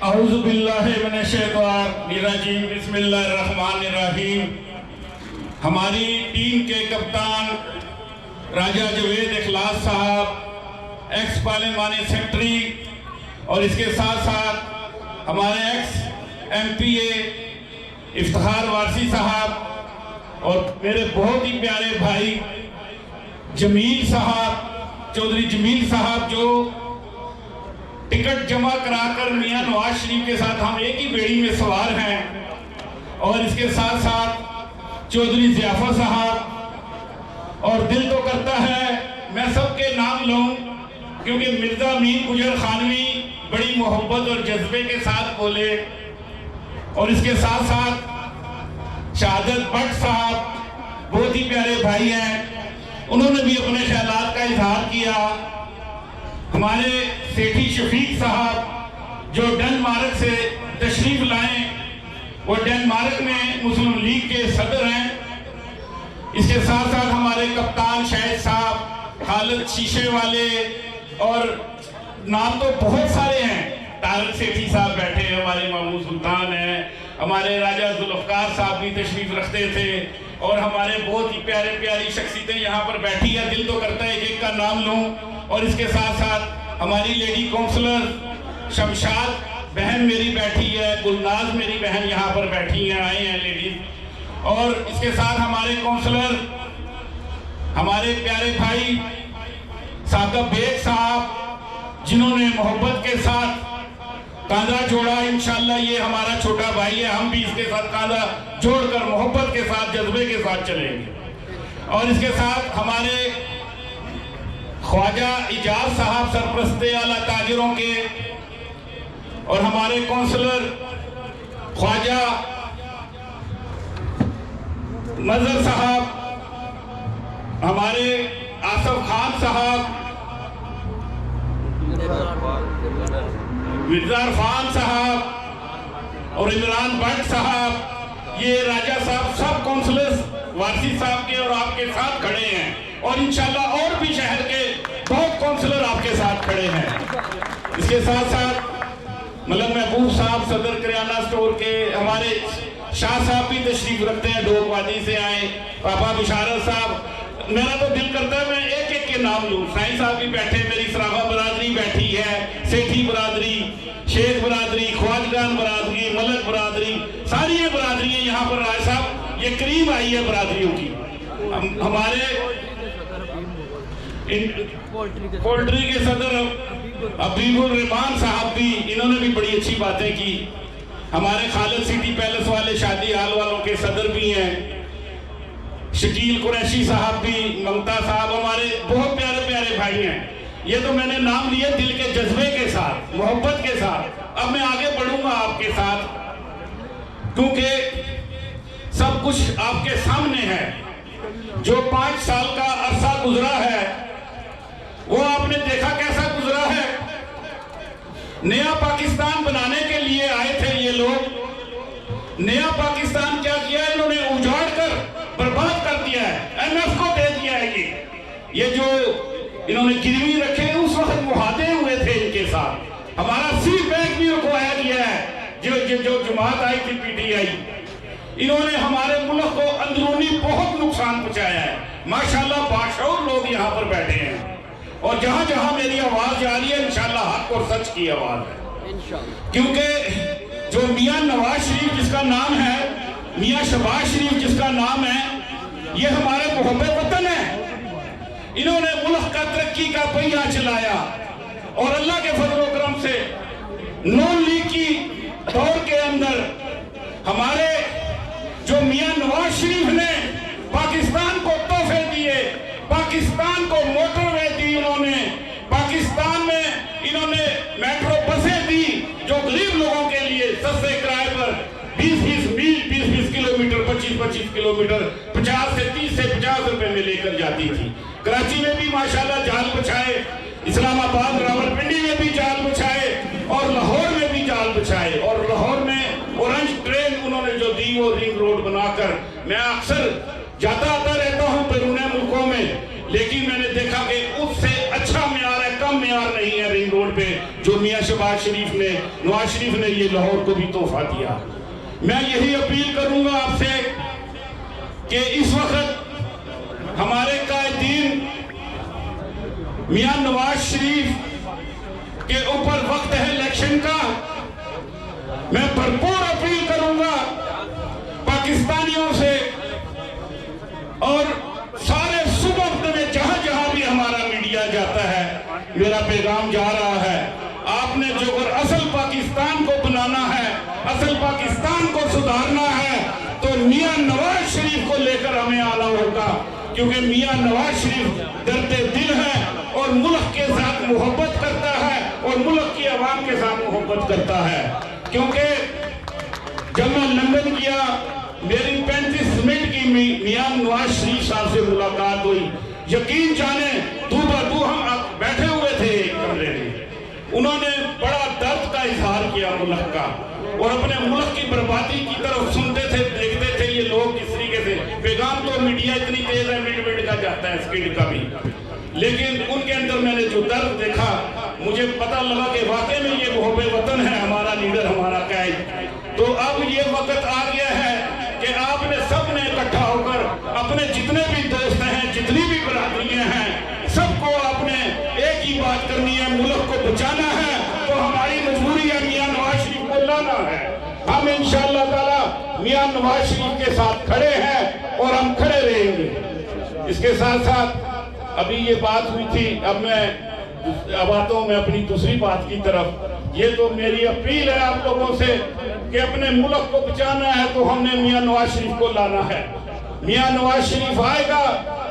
اعوذ باللہ من الشیطان الرجیم بسم اللہ الرحمن الرحیم۔ ہماری ٹیم کے کپتان راجہ جوید اخلاص صاحب، ایکس پارلیمانی سیکرٹری، اور اس کے ساتھ ساتھ ہمارے ایکس ایم پی اے افتخار وارثی صاحب، اور میرے بہت ہی پیارے بھائی جمیل صاحب، چودھری جمیل صاحب، جو ٹکٹ جمع کرا کر میاں نواز شریف کے ساتھ ہم ایک ہی بیڑی میں سوار ہیں، اور اس کے ساتھ ساتھ چودھری ضیافت صاحب۔ اور دل تو کرتا ہے میں سب کے نام لوں، کیونکہ مرزا امین گجر خانوی بڑی محبت اور جذبے کے ساتھ بولے، اور اس کے ساتھ ساتھ شہادت بٹ صاحب بہت ہی پیارے بھائی ہیں، انہوں نے بھی اپنے خیالات کا اظہار کیا۔ ہمارے سیٹھی شفیق صاحب جو ڈنمارک سے تشریف لائیں، وہ ڈنمارک میں مسلم لیگ کے صدر ہیں۔ اس کے ساتھ ساتھ ہمارے کپتان شاہد صاحب، خالد شیشے والے، اور نام تو بہت سارے ہیں، طارق سیٹھی صاحب بیٹھے ہیں، ہمارے ماموں سلطان ہیں، ہمارے راجہ ذوالفقار صاحب بھی تشریف رکھتے تھے، اور ہمارے بہت ہی پیارے پیاری شخصیتیں یہاں پر بیٹھی ہیں۔ دل تو کرتا ہے ایک کا نام لوں، اور اس کے ساتھ ساتھ ہماری لیڈی کونسلر شمشاد بہن میری بیٹھی ہے، گلناز میری بہن یہاں پر بیٹھی ہیں، آئے ہیں لیڈیز، اور اس کے ساتھ ہمارے کونسلر ہمارے پیارے بھائی ثاقب بیگ صاحب، جنہوں نے محبت کے ساتھ کاندھا جوڑا۔ انشاءاللہ یہ ہمارا چھوٹا بھائی ہے، ہم بھی اس کے ساتھ کاندھا جوڑ کر محبت کے ساتھ جذبے کے ساتھ چلیں گے۔ اور اس کے ساتھ ہمارے خواجہ اجاز صاحب، سرپرست اعلیٰ تاجروں کے، اور ہمارے کونسلر خواجہ نظر صاحب، ہمارے آصف خان صاحب، مرزا عرفان صاحب، اور عمران بٹ صاحب، یہ راجہ صاحب سب کونسلرز وارثی صاحب کے اور آپ کے ساتھ کھڑے ہیں، اور انشاءاللہ اور بھی شہر کے بہت کونسلر آپ کے ساتھ کھڑے ہیں۔ اس کے ساتھ ساتھ ملک محبوب صاحب، صدر کریانہ سٹور کے، ہمارے شاہ صاحب بھی تشریف رکھتے ہیں، ڈوک وادی سے آئے، پاپا بشارت صاحب۔ میرا تو دل کرتا ہے میں ایک ایک کے نام لوں۔ سائیں صاحب بھی بیٹھے، میری سراغہ برادری بیٹھی ہے، سیٹھی برادری، شیخ برادری، خواجگان برادری، ملک برادری، ساری یہ برادریاں یہاں پر رائے صاحب یہ قریب آئی ہے برادریوں کی۔ ہمارے پولٹری کے صدر حبیب الرحمان صاحب بھی، انہوں نے بھی بڑی اچھی باتیں کی۔ ہمارے خالد سٹی پیلس والے، شادی حال والوں کے صدر بھی ہیں، شکیل قریشی صاحب بھی، ممتا صاحب، ہمارے بہت پیارے پیارے بھائی ہیں۔ یہ تو میں نے نام لیے دل کے جذبے کے ساتھ، محبت کے ساتھ۔ اب میں آگے بڑھوں گا آپ کے ساتھ، کیونکہ سب کچھ آپ کے سامنے ہے۔ جو 5 سال کا عرصہ گزرا ہے وہ آپ نے دیکھا کیسا گزرا ہے۔ نیا پاکستان بنانے کے لیے آئے تھے یہ لوگ، نیا پاکستان کیا کیا ہے انہوں نے؟ اجاڑ کر برباد کر دیا ہے، ایم ایف کو دے دیا ہے۔ یہ جو انہوں نے گروی رکھے اس وقت معاہدے ہوئے تھے ان کے ساتھ، ہمارا سی بینک بھی رکوایا گیا ہے۔ جو جماعت آئی تھی پی ٹی آئی، انہوں نے ہمارے ملک کو اندرونی بہت نقصان پہنچایا ہے۔ ماشاءاللہ باشعور لوگ یہاں پر بیٹھے ہیں، اور جہاں جہاں میری آواز جا رہی ہے انشاءاللہ حق اور سچ کی آواز ہے، کیونکہ جو میاں نواز شریف جس کا نام ہے، میاں شہباز شریف جس کا نام ہے، یہ ہمارے محب وطن ہیں۔ انہوں نے ملک کا ترقی کا پہیہ چلایا، اور اللہ کے فضل و کرم سے نون لیگ کی دور کے اندر ہمارے جو میاں نواز شریف نے پاکستان کو تحفے دیے، پاکستان کو موٹر وے دی، انہوں نے پاکستان میں انہوں نے میٹرو بسیں دی، جو غریب لوگوں کے لیے سستے کرائے پر 20 میل 20 کلومیٹر 25 کلومیٹر 50 سے 50 روپے میں لے کر جاتی تھی۔ کراچی میں بھی ماشاءاللہ جال بچھائے، اسلام آباد راولپنڈی میں بھی جال بچھائے، اور لاہور میں بھی جال بچھائے، اور لاہور میں اورنج ٹرین انہوں نے جو دی وہ رنگ روڈ بنا کر، میں اکثر جاتا آتا رہتا ہوں بیرون ملکوں میں، لیکن میں نے دیکھا کہ اس سے اچھا معیار ہے، کم معیار نہیں ہے رنگ روڈ پہ جو میاں شہباز شریف نے، نواز شریف نے یہ لاہور کو بھی تحفہ دیا۔ میں یہی اپیل کروں گا آپ سے کہ اس وقت ہمارے قائدین میاں نواز شریف کے اوپر وقت ہے الیکشن کا، میں بھرپور اپیل کروں گا پاکستانیوں سے اور سارے صوبوں میں جہاں جہاں بھی ہمارا میڈیا جاتا ہے، میرا پیغام جا رہا ہے، آپ نے جو اگر اصل پاکستان کو بنانا ہے، اصل پاکستان کو سدھارنا ہے تو میاں نواز شریف کو لے کر ہمیں آنا ہوگا، کیونکہ میاں نواز شریف درد دل ہے اور ملک کے ساتھ محبت کرتا ہے اور ملک کی عوام کے ساتھ محبت کرتا ہے۔ کیونکہ جب میں لندن گیا میری 35 منٹ کی میاں نواز شریف صاحب سے ملاقات ہوئی، یقین جانیں دو بدو ہم بیٹھے ہوئے تھے ایک کمرے میں، انہوں نے بڑا درد کا اظہار کیا ملک کا اور اپنے ملک کی بربادی کی طرف سنتے تھے، دیکھتے تھے یہ لوگ کس طریقے سے، پیغام تو میڈیا اتنی تیز ہے منٹ کا جاتا ہے سیکنڈ کا بھی، لیکن ان کے اندر میں نے جو درد دیکھا مجھے پتہ لگا کہ واقعی میں یہ محب وطن ہے ہمارا لیڈر، ہمارا قائد۔ تو اب یہ وقت آ گیا ہے کہ آپ نے سب نے اکٹھا ہو کر اپنے جتنے بھی دوست ہیں، جتنی بھی برادریاں ہیں، سب کو آپ نے ایک ہی بات کرنی ہے، ملک کو بچانا ہے تو ہماری مجبوری ہے میاں نواز شریف کو لانا ہے۔ ہم انشاءاللہ تعالی میاں نواز شریف کے ساتھ کھڑے ہیں اور ہم کھڑے رہیں گے۔ اس کے ساتھ ساتھ ابھی یہ بات ہوئی تھی، اب میں آتا ہوں میں اپنی دوسری بات کی طرف۔ یہ تو میری اپیل ہے آپ لوگوں سے کہ اپنے ملک کو بچانا ہے تو ہم نے میاں نواز شریف کو لانا ہے۔ میاں نواز شریف آئے گا،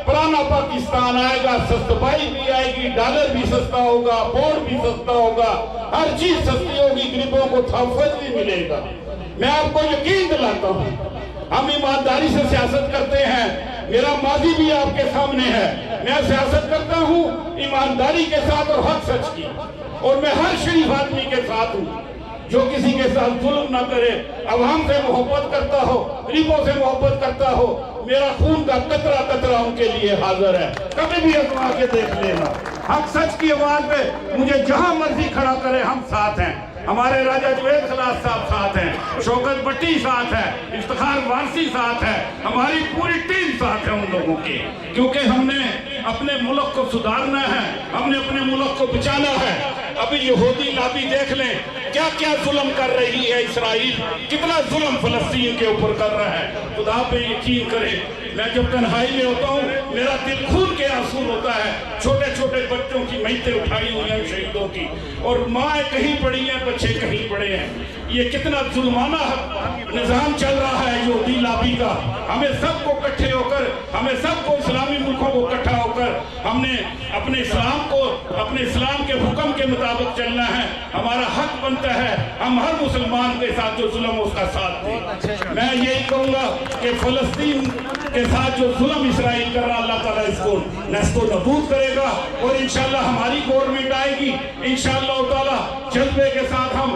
پرانا پاکستان آئے گا، سستائی بھی آئے گی، ڈالر بھی سستا ہوگا، پاؤنڈ بھی سستا ہوگا، ہر چیز سستی ہوگی، غریبوں کو تحفظ بھی ملے گا۔ میں آپ کو یقین دلاتا ہوں ہم ایمانداری سے سیاست کرتے ہیں، میرا ماضی بھی آپ کے سامنے ہے، میں سیاست کرتا ہوں ایمانداری کے ساتھ اور حق سچ کی، اور میں ہر شریف آدمی کے ساتھ ہوں جو کسی کے ساتھ ظلم نہ کرے، عوام سے محبت کرتا ہو، غریبوں سے محبت کرتا ہو، میرا خون کا قطرہ قطرہ ان کے لیے حاضر ہے، کبھی بھی ازما کے دیکھ لینا۔ حق سچ کی آواز پہ مجھے جہاں مرضی کھڑا کرے، ہم ساتھ ہیں، ہمارے راجہ جوید خلاص صاحب ساتھ ہیں، شوکت بٹی ساتھ ہے، افتخار وارثی ساتھ ہے، ہماری پوری ٹیم ساتھ ہے ان لوگوں کی، کیونکہ ہم نے اپنے ملک کو سدھارنا ہے، ہم نے اپنے ملک کو بچانا ہے۔ ابھی یہودی لابی دیکھ لیں کیا کیا ظلم کر رہی ہے اسرائیل، کتنا ظلم فلسطین کے اوپر کر رہا ہے۔ خدا پہ یقین کرے، میں جب تنہائی میں ہوتا ہوں میرا دل خون کے آنسو ہوتا ہے، چھوٹے چھوٹے بچوں کی میتیں اٹھائی ہوئی ہیں شہیدوں کی، اور ماں کہیں پڑی ہیں، بچے کہیں پڑے ہیں۔ یہ کتنا ظلمانہ نظام چل رہا ہے یہودی لابی کا۔ ہمیں سب کو اکٹھے ہو کر، ہمیں سب کو اسلامی ملکوں کو اکٹھا ہو کر ہم نے اپنے اسلام کو، اپنے اسلام کے حکم کے مطابق چلنا ہے، ہمارا حق بنتا ہے ہم ہر مسلمان کے ساتھ جو ظلم اس کا ساتھ دیں۔ میں یہی کہوں گا کہ فلسطین کے ساتھ جو ظلم اسرائیل کر رہا اللہ تعالیٰ اس کو نست و نابود کرے گا، اور انشاءاللہ ہماری گورنمنٹ آئے گی انشاءاللہ تعالیٰ جذبے کے ساتھ ہم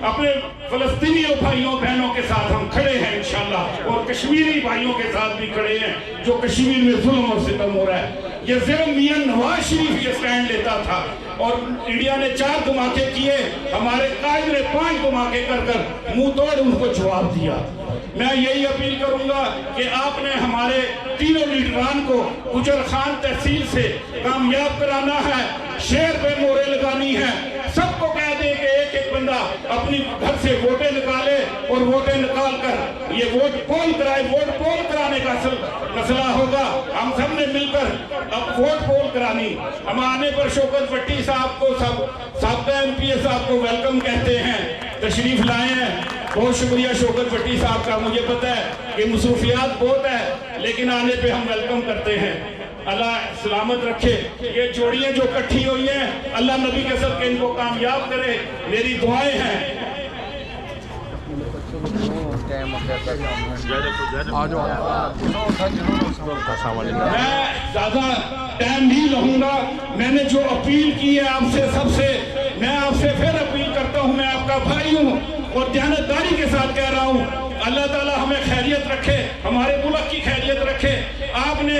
اپنے فلسطینی بھائیوں بہنوں کے ساتھ ہم کھڑے ہیں انشاءاللہ، اور کشمیری بھائیوں کے ساتھ بھی کھڑے ہیں جو کشمیر میں ظلم اور ستم ہو رہا ہے۔ یہ ضرور میاں نواز شریف یہ سٹینڈ لیتا تھا اور انڈیا نے 4 دھماکے کیے، ہمارے قائد نے 5 دھماکے کر کر منہ توڑ ان کو جواب دیا۔ میں یہی اپیل کروں گا کہ آپ نے ہمارے تینوں لیڈران کو گجر خان تحصیل سے کامیاب کرانا ہے، شہر پہ مورے لگانی ہے، سب کو کہہ دیں کہ ایک ایک بندہ اپنی گھر سے ووٹیں نکالے اور ووٹیں نکال کر یہ ووٹ پول کرائے۔ ووٹ پول کرانے کا مسئلہ ہوگا، ہم سب نے مل کر اب ووٹ پول کرانی۔ ہم آنے پر شوکت بٹی صاحب کو، سابقہ MP صاحب کو ویلکم کہتے ہیں، تشریف لائے ہیں۔ بہت شکریہ شوکت بٹی صاحب کا، مجھے پتہ ہے کہ مصروفیات بہت ہے لیکن آنے پہ ہم ویلکم کرتے ہیں۔ اللہ سلامت رکھے، یہ جوڑیاں جو کٹھی ہوئی ہیں اللہ نبی کے صدقے ان کو کامیاب کرے، میری دعائیں ہیں۔ میں زیادہ ٹائم نہیں لوں گا، میں نے جو اپیل کی ہے آپ سے، سب سے میں آپ سے پھر اپیل کرتا ہوں، میں آپ کا بھائی ہوں اور دیانتداری کے ساتھ کہہ رہا ہوں، اللہ تعالیٰ ہمیں خیریت رکھے، ہمارے ملک کی خیریت رکھے۔ آپ نے